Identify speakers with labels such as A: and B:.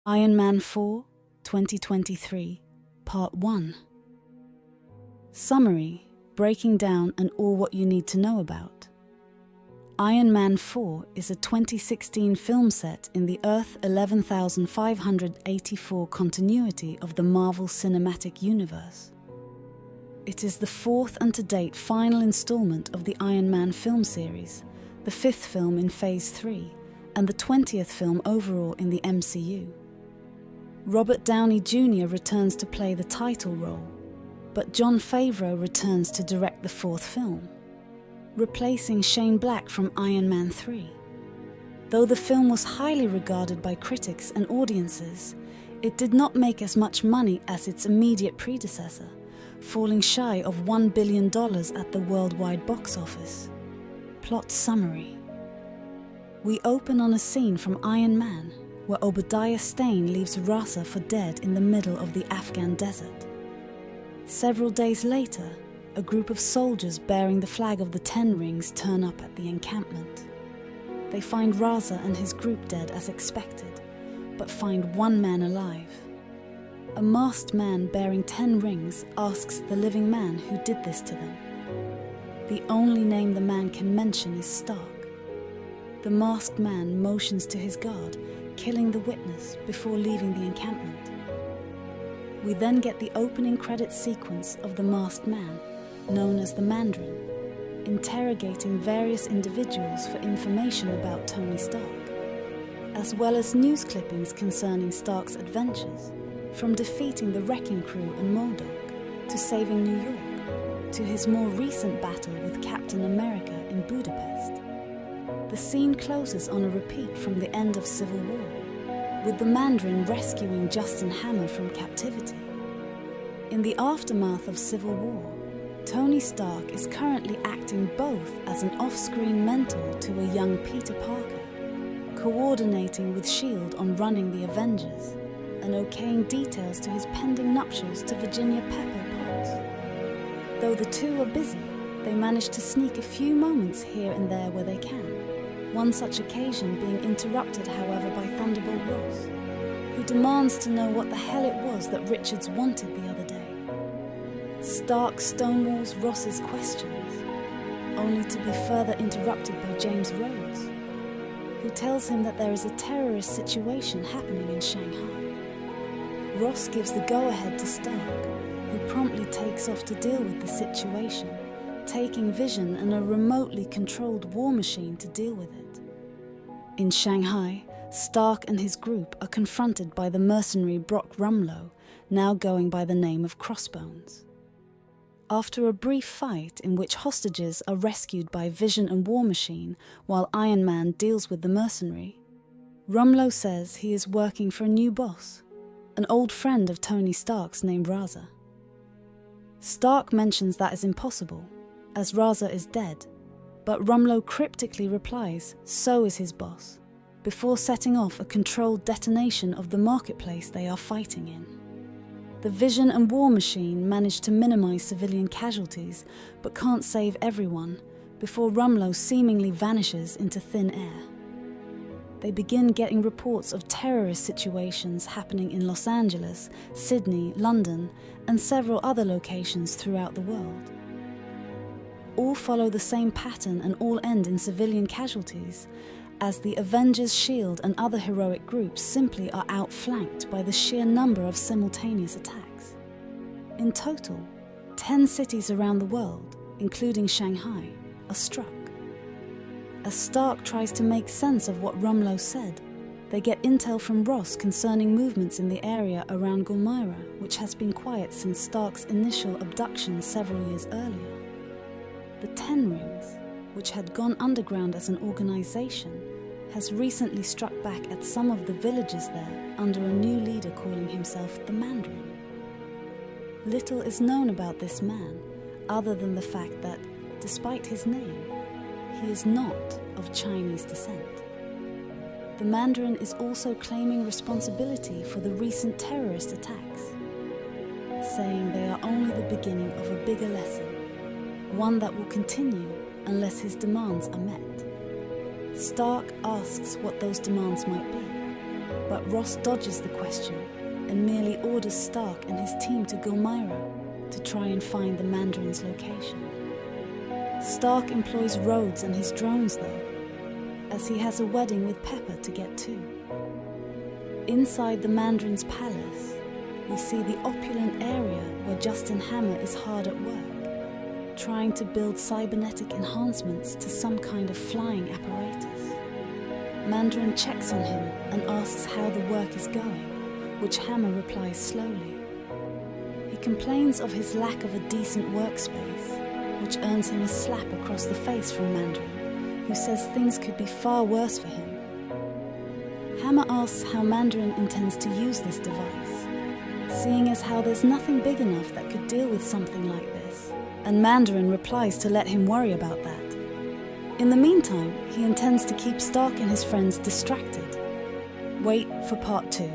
A: Iron Man 4, 2023, Part 1. Summary, breaking down and all what you need to know about. Iron Man 4 is a 2016 film set in the Earth 11,584 continuity of the Marvel Cinematic Universe. It is the fourth and to date final installment of the Iron Man film series, the fifth film in Phase 3, and the 20th film overall in the MCU. Robert Downey Jr. returns to play the title role, but Jon Favreau returns to direct the fourth film, replacing Shane Black from Iron Man 3. Though the film was highly regarded by critics and audiences, it did not make as much money as its immediate predecessor, falling shy of $1 billion at the worldwide box office. Plot summary. We open on a scene from Iron Man, where Obadiah Stane leaves Raza for dead in the middle of the Afghan desert. Several days later, a group of soldiers bearing the flag of the Ten Rings turn up at the encampment. They find Raza and his group dead as expected, but find one man alive. A masked man bearing 10 rings asks the living man who did this to them. The only name the man can mention is Stark. The masked man motions to his guard, killing the witness before leaving the encampment. We then get the opening credits sequence of the masked man, known as the Mandarin, interrogating various individuals for information about Tony Stark, as well as news clippings concerning Stark's adventures, from defeating the Wrecking Crew and MODOK, to saving New York, to his more recent battle with Captain America in Budapest. The scene closes on a repeat from the end of Civil War, with the Mandarin rescuing Justin Hammer from captivity. In the aftermath of Civil War, Tony Stark is currently acting both as an off-screen mentor to a young Peter Parker, coordinating with S.H.I.E.L.D. on running the Avengers, and okaying details to his pending nuptials to Virginia Pepper Potts. Though the two are busy, they manage to sneak a few moments here and there where they can. One such occasion being interrupted, however, by Thunderbolt Ross, who demands to know what the hell it was that Richards wanted the other day. Stark stonewalls Ross's questions, only to be further interrupted by James Rhodes, who tells him that there is a terrorist situation happening in Shanghai. Ross gives the go-ahead to Stark, who promptly takes off to deal with the situation, taking Vision and a remotely controlled war machine to deal with it. In Shanghai, Stark and his group are confronted by the mercenary Brock Rumlow, now going by the name of Crossbones. After a brief fight in which hostages are rescued by Vision and War Machine while Iron Man deals with the mercenary, Rumlow says he is working for a new boss, an old friend of Tony Stark's named Raza. Stark mentions that is impossible, as Raza is dead, but Rumlow cryptically replies, so is his boss, before setting off a controlled detonation of the marketplace they are fighting in. The Vision and War Machine manage to minimize civilian casualties, but can't save everyone, before Rumlow seemingly vanishes into thin air. They begin getting reports of terrorist situations happening in Los Angeles, Sydney, London, and several other locations throughout the world. All follow the same pattern and all end in civilian casualties, as the Avengers, S.H.I.E.L.D. and other heroic groups simply are outflanked by the sheer number of simultaneous attacks. In total, 10 cities around the world, including Shanghai, are struck. As Stark tries to make sense of what Rumlow said, they get intel from Ross concerning movements in the area around Gulmira, which has been quiet since Stark's initial abduction several years earlier. The Ten Rings, which had gone underground as an organization, has recently struck back at some of the villages there under a new leader calling himself the Mandarin. Little is known about this man, other than the fact that, despite his name, he is not of Chinese descent. The Mandarin is also claiming responsibility for the recent terrorist attacks, saying they are only the beginning of a bigger lesson, one that will continue unless his demands are met. Stark asks what those demands might be, But Ross dodges the question and merely orders Stark and his team to Gulmira to try and find the Mandarin's location. Stark employs Rhodes and his drones though, as he has a wedding with Pepper to get to. Inside the Mandarin's palace, we see the opulent area where Justin Hammer is hard at work, trying to build cybernetic enhancements to some kind of flying apparatus. Mandarin checks on him and asks how the work is going, which Hammer replies slowly. He complains of his lack of a decent workspace, which earns him a slap across the face from Mandarin, who says things could be far worse for him. Hammer asks how Mandarin intends to use this device, seeing as how there's nothing big enough that could deal with something like this, and Mandarin replies to let him worry about that. In the meantime, he intends to keep Stark and his friends distracted. Wait for part 2.